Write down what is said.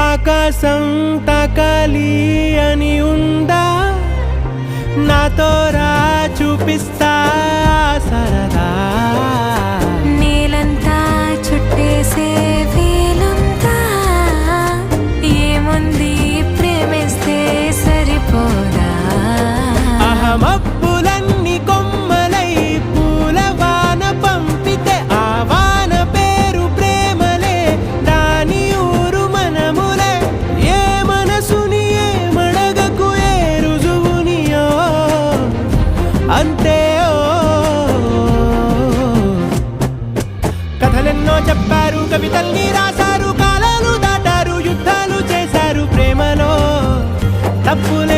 ఆకాశం తాకాలి అని ఉందా, నాతో రా చూపిస్తా సరదా. నేలంతా చుట్టేసే వీలుందా, ఏముంది ప్రేమిస్తే సరిపోదా. అహమప్పులన్నీ కొమ్మలై పూలవాన పంపితే ఆ వాన పేరు ప్రేమలే, దాని ఊరు మనములే. ఏ మనసుని ఏ మడగకు ఏ రుజువునియో అంతే. కథలెన్నో చెప్పారు, కవితల్ని రాశారు, కాలాలు దాటారు, యుద్ధాలు చేశారు, ప్రేమలో తప్పులే